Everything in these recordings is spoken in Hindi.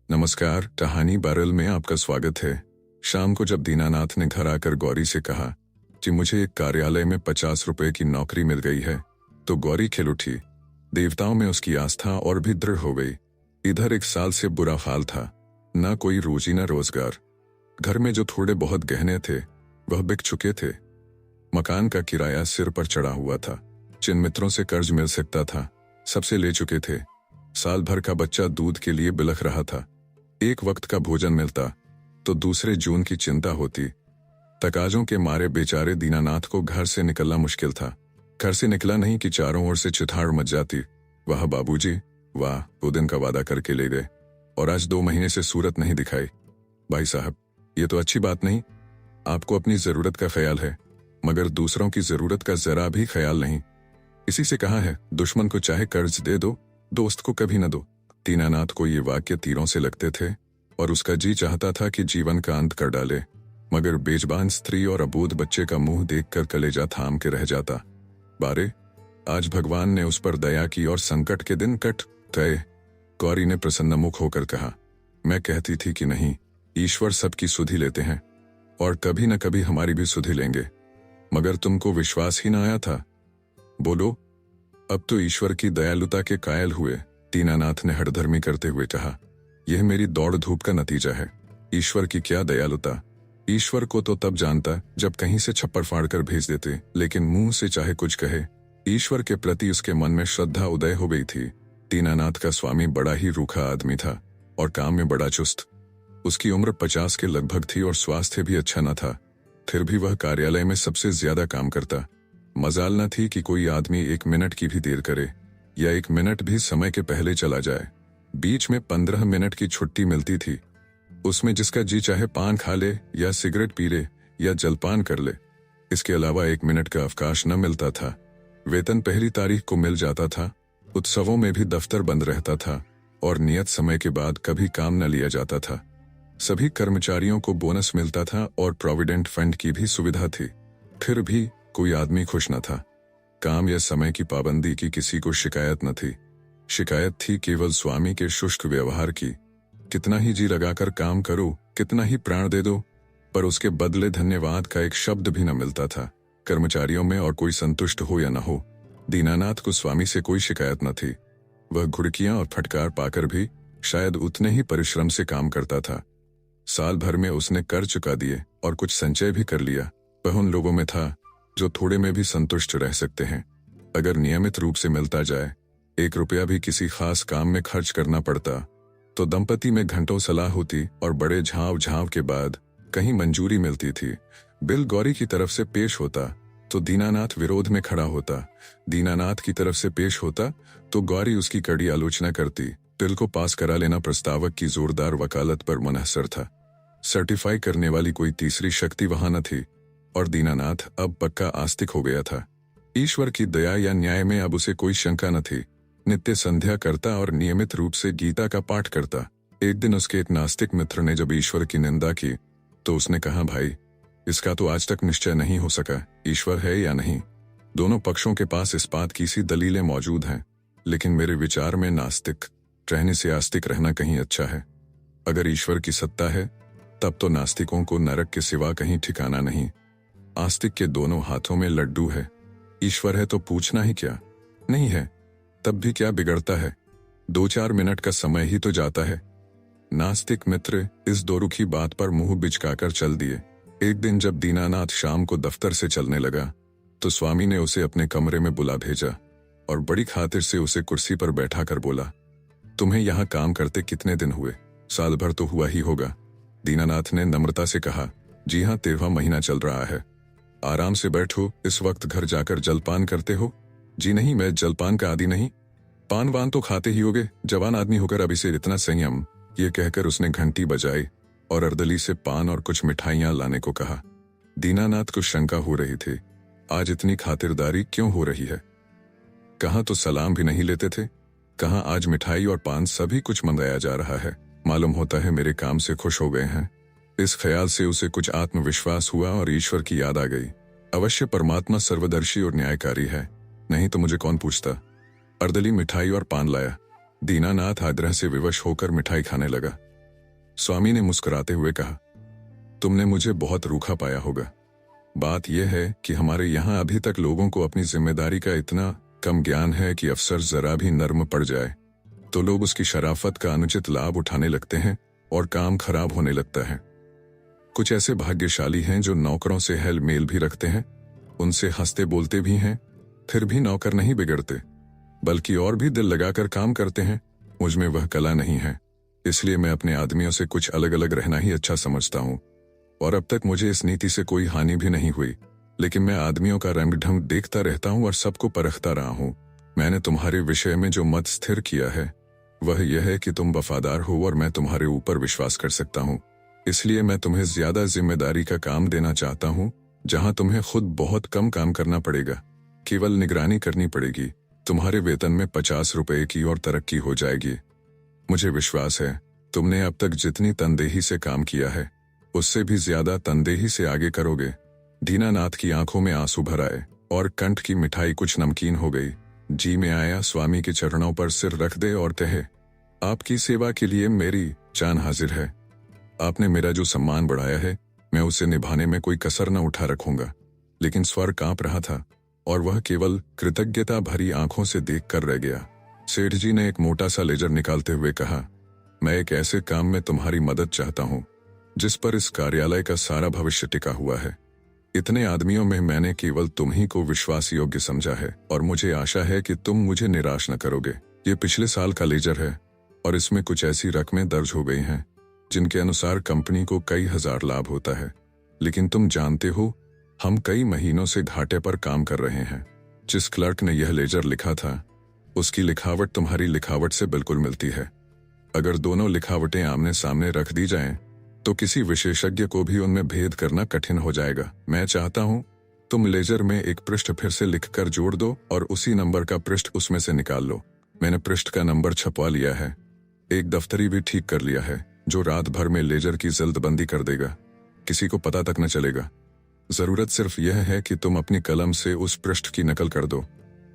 नमस्कार, कहानी बैरल में आपका स्वागत है। शाम को जब दीनानाथ ने घर आकर गौरी से कहा कि मुझे एक कार्यालय में 50 रुपए की नौकरी मिल गई है, तो गौरी खिल उठी। देवताओं में उसकी आस्था और भी दृढ़ हो गई। इधर 1 साल से बुरा हाल था, न कोई रोजी न रोजगार। घर में जो थोड़े बहुत गहने थे वह बिक चुके थे। मकान का किराया सिर पर चढ़ा हुआ था। जिन मित्रों से कर्ज मिल सकता था सबसे ले चुके थे। साल भर का बच्चा दूध के लिए बिलख रहा था। एक वक्त का भोजन मिलता तो दूसरे जून की चिंता होती। तकाजों के मारे बेचारे दीनानाथ को घर से निकलना मुश्किल था। घर से निकला नहीं कि चारों ओर से चिठाड़ मच जाती। वाह बाबूजी, वाह, 2 दिन का वादा करके ले गए और आज 2 महीने से सूरत नहीं दिखाई। भाई साहब, ये तो अच्छी बात नहीं। आपको अपनी जरूरत का ख्याल है, मगर दूसरों की जरूरत का जरा भी ख्याल नहीं। इसी से कहा है, दुश्मन को चाहे कर्ज दे दो, दोस्त को कभी न दो। दीनानाथ को ये वाक्य तीरों से लगते थे और उसका जी चाहता था कि जीवन का अंत कर डाले, मगर बेजबान स्त्री और अबोध बच्चे का मुंह देखकर कलेजा थाम के रह जाता। बारे, आज भगवान ने उस पर दया की और संकट के दिन कट गए। गौरी ने प्रसन्न मुख होकर कहा, मैं कहती थी कि नहीं, ईश्वर सबकी सुधि लेते हैं और कभी न कभी हमारी भी सुधि लेंगे, मगर तुमको विश्वास ही न आया था। बोलो, अब तो ईश्वर की दयालुता के कायल हुए। दीनानाथ ने हठधर्मी करते हुए कहा, यह मेरी दौड़ धूप का नतीजा है। ईश्वर की क्या दयालुता। ईश्वर को तो तब जानता जब कहीं से छप्पर फाड़ कर भेज देते, लेकिन मुंह से चाहे कुछ कहे, ईश्वर के प्रति उसके मन में श्रद्धा उदय हो गई थी। दीनानाथ का स्वामी बड़ा ही रूखा आदमी था और काम में बड़ा चुस्त। उसकी उम्र 50 के लगभग थी और स्वास्थ्य भी अच्छा न था। फिर भी वह कार्यालय में सबसे ज्यादा काम करता। मजाल न थी कि कोई आदमी 1 मिनट की भी देर करे या 1 मिनट भी समय के पहले चला जाए। बीच में 15 मिनट की छुट्टी मिलती थी। उसमें जिसका जी चाहे पान खा ले या सिगरेट पी ले या जलपान कर ले। इसके अलावा 1 मिनट का अवकाश न मिलता था। वेतन पहली तारीख को मिल जाता था। उत्सवों में भी दफ्तर बंद रहता था और नियत समय के बाद कभी काम न लिया जाता था। सभी कर्मचारियों को बोनस मिलता था और प्रोविडेंट फंड की भी सुविधा थी। फिर भी कोई आदमी खुश न था। काम या समय की पाबंदी की किसी को शिकायत न थी। शिकायत थी केवल स्वामी के शुष्क व्यवहार की। कितना ही जी लगाकर काम करो, कितना ही प्राण दे दो, पर उसके बदले धन्यवाद का एक शब्द भी न मिलता था। कर्मचारियों में और कोई संतुष्ट हो या न हो, दीनानाथ को स्वामी से कोई शिकायत न थी। वह घुड़कियां और फटकार पाकर भी शायद उतने ही परिश्रम से काम करता था। साल भर में उसने कर चुका दिए और कुछ संचय भी कर लिया। वह उन लोगों में था जो थोड़े में भी संतुष्ट रह सकते हैं। अगर नियमित रूप से मिलता जाए, 1 रुपया भी किसी खास काम में खर्च करना पड़ता तो दंपति में घंटों सलाह होती और बड़े झांव झांव के बाद कहीं मंजूरी मिलती थी। बिल गौरी की तरफ से पेश होता तो दीनानाथ विरोध में खड़ा होता। दीनानाथ की तरफ से पेश होता तो गौरी उसकी कड़ी आलोचना करती। बिल को पास करा लेना प्रस्तावक की जोरदार वकालत पर मुनहसर था। सर्टिफाई करने वाली कोई तीसरी शक्ति वहां न थी और दीनानाथ अब पक्का आस्तिक हो गया था। ईश्वर की दया या न्याय में अब उसे कोई शंका न थी। नित्य संध्या करता और नियमित रूप से गीता का पाठ करता। एक दिन उसके एक नास्तिक मित्र ने जब ईश्वर की निंदा की तो उसने कहा, भाई, इसका तो आज तक निश्चय नहीं हो सका ईश्वर है या नहीं। दोनों पक्षों के पास इस बात की सी दलीलें मौजूद हैं, लेकिन मेरे विचार में नास्तिक रहने से आस्तिक रहना कहीं अच्छा है। अगर ईश्वर की सत्ता है तब तो नास्तिकों को नरक के सिवा कहीं ठिकाना नहीं। आस्तिक के दोनों हाथों में लड्डू है। ईश्वर है तो पूछना ही क्या, नहीं है तब भी क्या बिगड़ता है। 2-4 मिनट का समय ही तो जाता है। नास्तिक मित्र इस दोरुखी बात पर मुंह बिचकाकर चल दिए। एक दिन जब दीनानाथ शाम को दफ्तर से चलने लगा तो स्वामी ने उसे अपने कमरे में बुला भेजा और बड़ी खातिर से उसे कुर्सी पर बैठा कर बोला, तुम्हें यहाँ काम करते कितने दिन हुए? साल भर तो हुआ ही होगा। दीनानाथ ने नम्रता से कहा, जी हाँ, 13वां महीना चल रहा है। आराम से बैठो, इस वक्त घर जाकर जलपान करते हो? जी नहीं, मैं जलपान का आदी नहीं। पान वान तो खाते ही होगे, जवान आदमी होकर अभी से इतना संयम। ये कहकर उसने घंटी बजाई और अर्दली से पान और कुछ मिठाइयां लाने को कहा। दीनानाथ को शंका हो रही थी, आज इतनी खातिरदारी क्यों हो रही है? कहाँ तो सलाम भी नहीं लेते थे, कहाँ आज मिठाई और पान सभी कुछ मंगाया जा रहा है। मालूम होता है मेरे काम से खुश हो गए हैं। इस ख्याल से उसे कुछ आत्मविश्वास हुआ और ईश्वर की याद आ गई। अवश्य परमात्मा सर्वदर्शी और न्यायकारी है, नहीं तो मुझे कौन पूछता। अर्दली मिठाई और पान लाया। दीनानाथ आग्रह से विवश होकर मिठाई खाने लगा। स्वामी ने मुस्कुराते हुए कहा, तुमने मुझे बहुत रूखा पाया होगा। बात यह है कि हमारे यहाँ अभी तक लोगों को अपनी जिम्मेदारी का इतना कम ज्ञान है कि अफसर जरा भी नर्म पड़ जाए तो लोग उसकी शराफत का अनुचित लाभ उठाने लगते हैं और काम खराब होने लगता है। कुछ ऐसे भाग्यशाली हैं जो नौकरों से हेल मेल भी रखते हैं, उनसे हंसते बोलते भी हैं, फिर भी नौकर नहीं बिगड़ते, बल्कि और भी दिल लगाकर काम करते हैं। मुझ में वह कला नहीं है, इसलिए मैं अपने आदमियों से कुछ अलग अलग रहना ही अच्छा समझता हूँ। और अब तक मुझे इस नीति से कोई हानि भी नहीं हुई, लेकिन मैं आदमियों का रंग ढंग देखता रहता हूँ और सबको परखता रहा हूँ। मैंने तुम्हारे विषय में जो मत स्थिर किया है वह यह है कि तुम वफादार हो और मैं तुम्हारे ऊपर विश्वास कर सकता हूँ। इसलिए मैं तुम्हें ज्यादा जिम्मेदारी का काम देना चाहता हूँ, जहां तुम्हें खुद बहुत कम काम करना पड़ेगा, केवल निगरानी करनी पड़ेगी। तुम्हारे वेतन में 50 रुपए की और तरक्की हो जाएगी। मुझे विश्वास है तुमने अब तक जितनी तनदेही से काम किया है उससे भी ज्यादा तनदेही से आगे करोगे। दीनानाथ की आंखों में आंसू भर आए और कंठ की मिठाई कुछ नमकीन हो गई। जी में आया स्वामी के चरणों पर सिर रख दे और कहे, आपकी सेवा के लिए मेरी जान हाजिर है। आपने मेरा जो सम्मान बढ़ाया है मैं उसे निभाने में कोई कसर न उठा रखूंगा। लेकिन स्वर कांप रहा था और वह केवल कृतज्ञता भरी आंखों से देख कर रह गया। सेठ जी ने एक मोटा सा लेजर निकालते हुए कहा, मैं एक ऐसे काम में तुम्हारी मदद चाहता हूं जिस पर इस कार्यालय का सारा भविष्य टिका हुआ है। इतने आदमियों में मैंने केवल तुम ही को विश्वास योग्य समझा है और मुझे आशा है कि तुम मुझे निराश न करोगे। ये पिछले साल का लेजर है और इसमें कुछ ऐसी रकमें दर्ज हो गई हैं जिनके अनुसार कंपनी को कई हजार लाभ होता है। लेकिन तुम जानते हो हम कई महीनों से घाटे पर काम कर रहे हैं। जिस क्लर्क ने यह लेजर लिखा था उसकी लिखावट तुम्हारी लिखावट से बिल्कुल मिलती है। अगर दोनों लिखावटें आमने सामने रख दी जाएं, तो किसी विशेषज्ञ को भी उनमें भेद करना कठिन हो जाएगा। मैं चाहता हूं तुम लेजर में एक पृष्ठ फिर से लिखकर जोड़ दो और उसी नंबर का पृष्ठ उसमें से निकाल लो। मैंने पृष्ठ का नंबर छपवा लिया है, एक दफ्तरी भी ठीक कर लिया है जो रात भर में लेजर की जल्दबंदी कर देगा, किसी को पता तक न चलेगा। जरूरत सिर्फ यह है कि तुम अपनी कलम से उस पृष्ठ की नकल कर दो।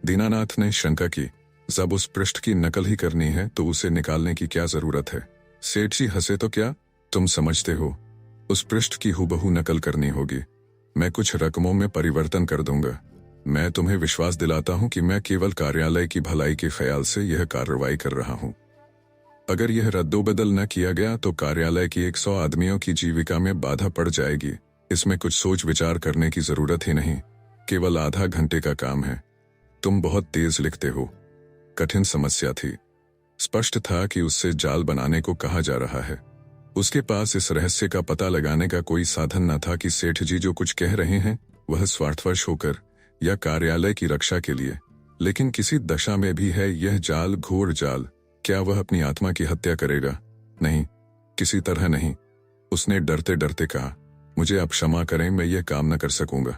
दीनानाथ ने शंका की, जब उस पृष्ठ की नकल ही करनी है तो उसे निकालने की क्या जरूरत है? सेठ जी हंसे, तो क्या तुम समझते हो उस पृष्ठ की हूबहू नकल करनी होगी। मैं कुछ रकमों में परिवर्तन कर दूंगा। मैं तुम्हें विश्वास दिलाता हूं कि मैं केवल कार्यालय की भलाई के ख्याल से यह कार्रवाई कर रहा हूं। अगर यह रद्दोबदल न किया गया तो कार्यालय की 100 आदमियों की जीविका में बाधा पड़ जाएगी। इसमें कुछ सोच विचार करने की जरूरत ही नहीं, केवल आधा घंटे का काम है। तुम बहुत तेज लिखते हो। कठिन समस्या थी। स्पष्ट था कि उससे जाल बनाने को कहा जा रहा है। उसके पास इस रहस्य का पता लगाने का कोई साधन न था कि सेठ जी जो कुछ कह रहे हैं वह स्वार्थवश होकर या कार्यालय की रक्षा के लिए, लेकिन किसी दशा में भी है यह जाल घोर जाल। क्या वह अपनी आत्मा की हत्या करेगा? नहीं, किसी तरह नहीं। उसने डरते डरते कहा, मुझे आप क्षमा करें, मैं यह काम न कर सकूंगा।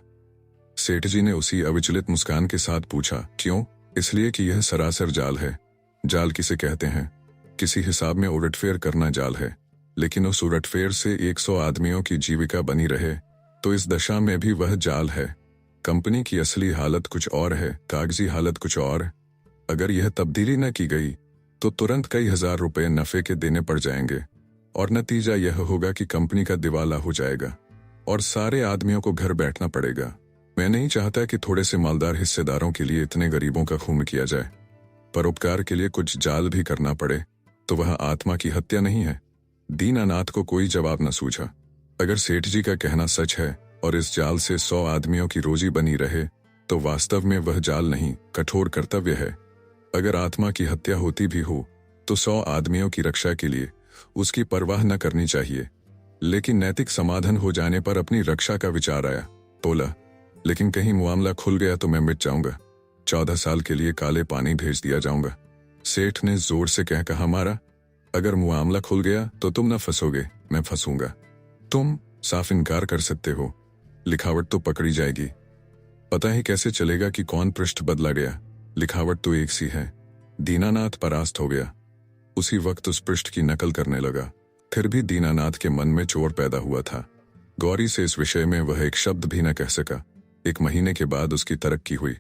सेठ जी ने उसी अविचलित मुस्कान के साथ पूछा, क्यों? इसलिए कि यह सरासर जाल है। जाल किसे कहते हैं? किसी हिसाब में उलटफेर करना जाल है, लेकिन उस उलटफेर से 100 आदमियों की जीविका बनी रहे तो इस दशा में भी वह जाल है। कंपनी की असली हालत कुछ और है, कागजी हालत कुछ और। अगर यह तब्दीली न की गई तो तुरंत कई हजार रुपए नफे के देने पड़ जाएंगे और नतीजा यह होगा कि कंपनी का दिवाला हो जाएगा और सारे आदमियों को घर बैठना पड़ेगा। मैं नहीं चाहता कि थोड़े से मालदार हिस्सेदारों के लिए इतने गरीबों का खून किया जाए। परोपकार के लिए कुछ जाल भी करना पड़े तो वह आत्मा की हत्या नहीं है। दीनानाथ को कोई जवाब न सूझा। अगर सेठ जी का कहना सच है और इस जाल से 100 आदमियों की रोजी बनी रहे तो वास्तव में वह जाल नहीं, कठोर कर्तव्य है। अगर आत्मा की हत्या होती भी हो तो 100 आदमियों की रक्षा के लिए उसकी परवाह न करनी चाहिए। लेकिन नैतिक समाधान हो जाने पर अपनी रक्षा का विचार आया। बोला, लेकिन कहीं मामला खुल गया तो मैं मिट जाऊंगा। 14 साल के लिए काले पानी भेज दिया जाऊंगा। सेठ ने जोर से कहा, मारा, अगर मामला खुल गया तो तुम न फंसोगे, मैं फंसूंगा। तुम साफ इनकार कर सकते हो, लिखावट तो पकड़ी जाएगी। पता ही कैसे चलेगा कि कौन पृष्ठ बदला गया? लिखावट तो एक सी है। दीनानाथ परास्त हो गया। उसी वक्त उस पृष्ठ की नकल करने लगा। फिर भी दीनानाथ के मन में चोर पैदा हुआ था। गौरी से इस विषय में वह एक शब्द भी न कह सका। 1 महीने के बाद उसकी तरक्की हुई।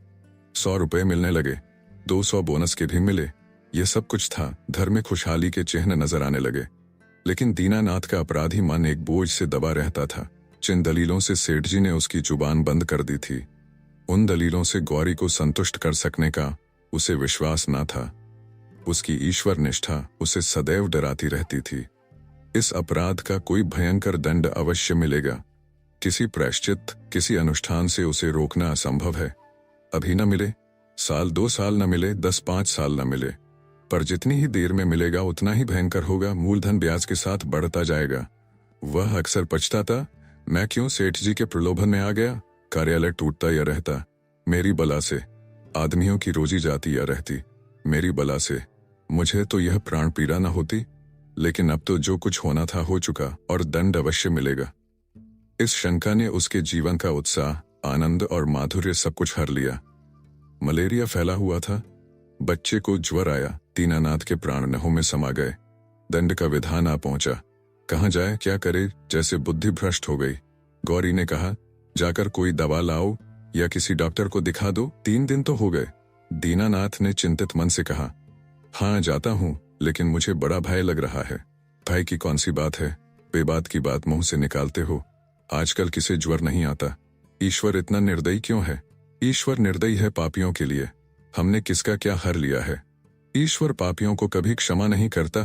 100 रुपए मिलने लगे, 200 बोनस के भी मिले। यह सब कुछ था। घर में खुशहाली के चिन्ह नजर आने लगे। लेकिन दीनानाथ का अपराधी मन एक बोझ से दबा रहता था। जिन दलीलों से सेठ जी ने उसकी जुबान बंद कर दी थी, उन दलीलों से गौरी को संतुष्ट कर सकने का उसे विश्वास न था। उसकी ईश्वर निष्ठा उसे सदैव डराती रहती थी। इस अपराध का कोई भयंकर दंड अवश्य मिलेगा। किसी प्रायश्चित, किसी अनुष्ठान से उसे रोकना असंभव है। अभी न मिले, साल 2 साल न मिले, 10-5 साल न मिले, पर जितनी ही देर में मिलेगा उतना ही भयंकर होगा। मूलधन ब्याज के साथ बढ़ता जाएगा। वह अक्सर पछताता, मैं क्यों सेठ जी के प्रलोभन में आ गया। कार्यालय टूटता या रहता, मेरी बला से। आदमियों की रोजी जाती या रहती, मेरी बला से। मुझे तो यह प्राण पीड़ा न होती, लेकिन अब तो जो कुछ होना था हो चुका और दंड अवश्य मिलेगा। इस शंका ने उसके जीवन का उत्साह, आनंद और माधुर्य सब कुछ हर लिया। मलेरिया फैला हुआ था, बच्चे को ज्वर आया, दीनानाथ के प्राण नहों में समा गए। दंड का विधान आ पहुंचा, कहाँ जाए क्या करे, जैसे बुद्धि भ्रष्ट हो गई। गौरी ने कहा, जाकर कोई दवा लाओ या किसी डॉक्टर को दिखा दो, 3 दिन तो हो गए। दीनानाथ ने चिंतित मन से कहा, हाँ जाता हूँ, लेकिन मुझे बड़ा भय लग रहा है। भय की कौन सी बात है, बेबात की बात मुंह से निकालते हो। आजकल किसे ज्वर नहीं आता। ईश्वर इतना निर्दयी क्यों है। ईश्वर निर्दयी है पापियों के लिए। हमने किसका क्या हर लिया है। ईश्वर पापियों को कभी क्षमा नहीं करता।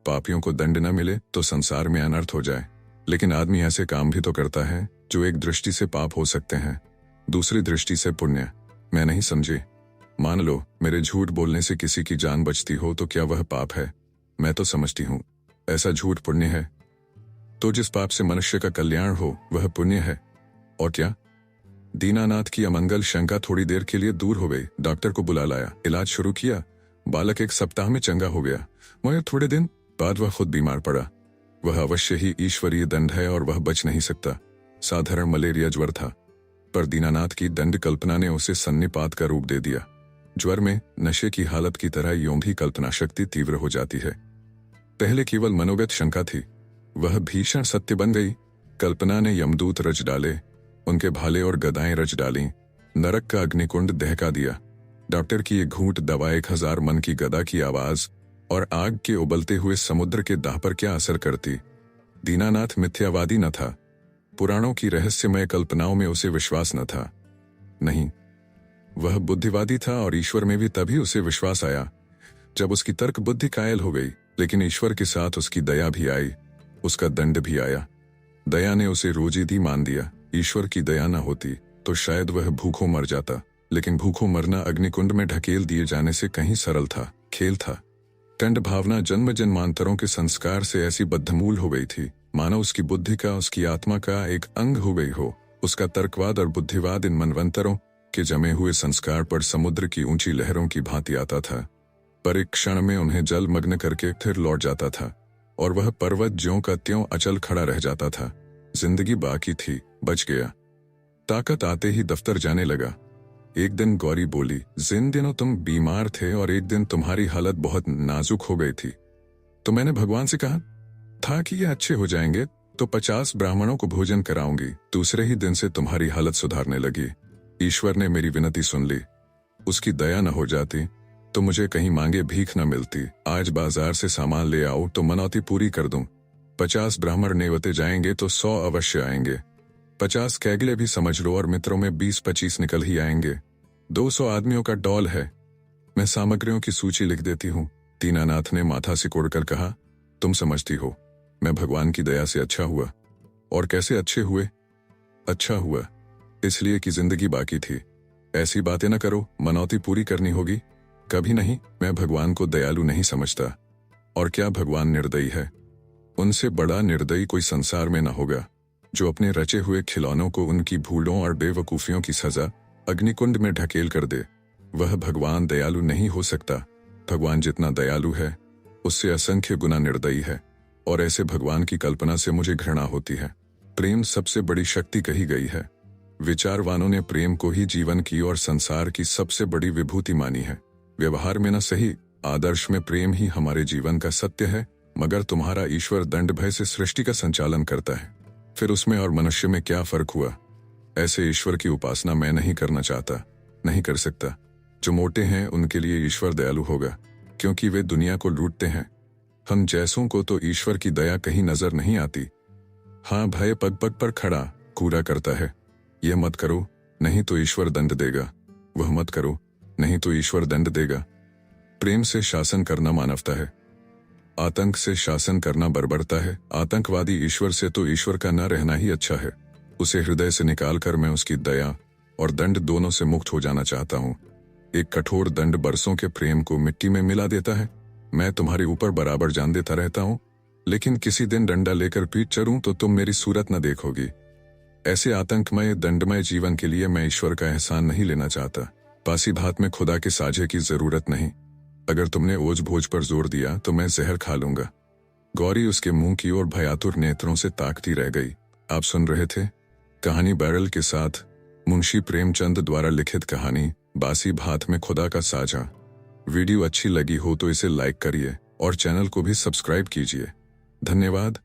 पापियों को दंड न मिले तो संसार में अनर्थ हो जाए, लेकिन आदमी ऐसे काम भी तो करता है जो एक दृष्टि से पाप हो सकते हैं, दूसरी दृष्टि से पुण्य। मैं नहीं समझी। मान लो मेरे झूठ बोलने से किसी की जान बचती हो तो क्या वह पाप है। मैं तो समझती हूँ ऐसा झूठ पुण्य है। तो जिस पाप से मनुष्य का कल्याण हो वह पुण्य है। और क्या। दीनानाथ की अमंगल शंका थोड़ी देर के लिए दूर हो गई। डॉक्टर को बुला लाया, इलाज शुरू किया। बालक 1 सप्ताह में चंगा हो गया, मगर थोड़े दिन बाद वह खुद बीमार पड़ा। वह अवश्य ही ईश्वरीय दंड है और वह बच नहीं सकता। साधारण मलेरिया ज्वर था, पर दीनानाथ की दंड कल्पना ने उसे सन्निपात का रूप दे दिया। ज्वर में नशे की हालत की तरह यूं भी कल्पना शक्ति तीव्र हो जाती है। पहले केवल मनोगत शंका थी, वह भीषण सत्य बन गई। कल्पना ने यमदूत रच डाले, उनके भाले और गदाएं रच डाली, नरक का अग्निकुंड दहका दिया। डॉक्टर की एक घूंट दवा 1000 मन की गदा की आवाज और आग के उबलते हुए समुद्र के दाह पर क्या असर करती। दीनानाथ मिथ्यावादी न था, पुराणों की रहस्यमय कल्पनाओं में उसे विश्वास न था। नहीं, वह बुद्धिवादी था और ईश्वर में भी तभी उसे विश्वास आया जब उसकी तर्क बुद्धि कायल हो गई। लेकिन ईश्वर के साथ उसकी दया भी आई, उसका दंड भी आया। दया ने उसे रोजीदी मान दिया। ईश्वर की दया न होती तो शायद वह भूखों मर जाता, लेकिन भूखों मरना अग्निकुंड में ढकेल दिए जाने से कहीं सरल था, खेल था। कंड भावना जन्म जन्मांतरों के संस्कार से ऐसी बद्धमूल हो गई थी, मानो उसकी बुद्धि का, उसकी आत्मा का एक अंग हो गई हो। उसका तर्कवाद और बुद्धिवाद इन मनवंतरों के जमे हुए संस्कार पर समुद्र की ऊंची लहरों की भांति आता था, पर एक क्षण में उन्हें जलमग्न करके फिर लौट जाता था और वह पर्वत ज्यों का त्यों अचल खड़ा रह जाता था। जिंदगी बाकी थी, बच गया। ताकत आते ही दफ्तर जाने लगा। एक दिन गौरी बोली, जिन दिनों तुम बीमार थे और एक दिन तुम्हारी हालत बहुत नाजुक हो गई थी, तो मैंने भगवान से कहा था कि ये अच्छे हो जाएंगे तो 50 ब्राह्मणों को भोजन कराऊंगी। दूसरे ही दिन से तुम्हारी हालत सुधारने लगी। ईश्वर ने मेरी विनती सुन ली। उसकी दया न हो जाती तो मुझे कहीं मांगे भीख न मिलती। आज बाजार से सामान ले आओ तो मनौती पूरी कर दूं। 50 ब्राह्मण नेवते जाएंगे तो 100 अवश्य आएंगे। 50 कैगले भी समझ लो और मित्रों में 20-25 निकल ही आएंगे। 200 आदमियों का डॉल है। मैं सामग्रियों की सूची लिख देती हूँ। दीनानाथ ने माथा सिकोड़कर कहा, तुम समझती हो मैं भगवान की दया से अच्छा हुआ। और कैसे अच्छे हुए? अच्छा हुआ इसलिए कि जिंदगी बाकी थी। ऐसी बातें न करो, मनौती पूरी करनी होगी। कभी नहीं, मैं भगवान को दयालु नहीं समझता। और क्या भगवान निर्दयी है? उनसे बड़ा निर्दयी कोई संसार में न होगा, जो अपने रचे हुए खिलौनों को उनकी भूलों और बेवकूफियों की सजा अग्निकुंड में ढकेल कर दे। वह भगवान दयालु नहीं हो सकता। भगवान जितना दयालु है उससे असंख्य गुना निर्दयी है, और ऐसे भगवान की कल्पना से मुझे घृणा होती है। प्रेम सबसे बड़ी शक्ति कही गई है। विचारवानों ने प्रेम को ही जीवन की और संसार की सबसे बड़ी विभूति मानी है। व्यवहार में न सही, आदर्श में प्रेम ही हमारे जीवन का सत्य है। मगर तुम्हारा ईश्वर दंड भय से सृष्टि का संचालन करता है, फिर उसमें और मनुष्य में क्या फर्क हुआ? ऐसे ईश्वर की उपासना मैं नहीं करना चाहता, नहीं कर सकता। जो मोटे हैं उनके लिए ईश्वर दयालु होगा, क्योंकि वे दुनिया को लूटते हैं। हम जैसों को तो ईश्वर की दया कहीं नजर नहीं आती। हाँ, भय पग पग पर खड़ा कूड़ा करता है। यह मत करो, नहीं तो ईश्वर दंड देगा। वह मत करो, नहीं तो ईश्वर दंड देगा। प्रेम से शासन करना मानवता है, आतंक से शासन करना बर्बरता है। आतंकवादी ईश्वर से तो ईश्वर का न रहना ही अच्छा है। उसे हृदय से निकालकर मैं उसकी दया और दंड दोनों से मुक्त हो जाना चाहता हूँ। एक कठोर दंड बरसों के प्रेम को मिट्टी में मिला देता है। मैं तुम्हारे ऊपर बराबर जान देता रहता हूँ, लेकिन किसी दिन डंडा लेकर पीट चलूं तो तुम मेरी सूरत न देखोगी। ऐसे आतंकमय दंडमय जीवन के लिए मैं ईश्वर का एहसान नहीं लेना चाहता। पासी भात में खुदा के साझे की जरूरत नहीं। अगर तुमने ओझ भोज पर जोर दिया तो मैं जहर खा लूंगा। गौरी उसके मुंह की ओर भयातुर नेत्रों से ताकती रह गई। आप सुन रहे थे कहानी बैरल के साथ मुंशी प्रेमचंद द्वारा लिखित कहानी बासी भात में खुदा का साझा। वीडियो अच्छी लगी हो तो इसे लाइक करिए और चैनल को भी सब्सक्राइब कीजिए। धन्यवाद।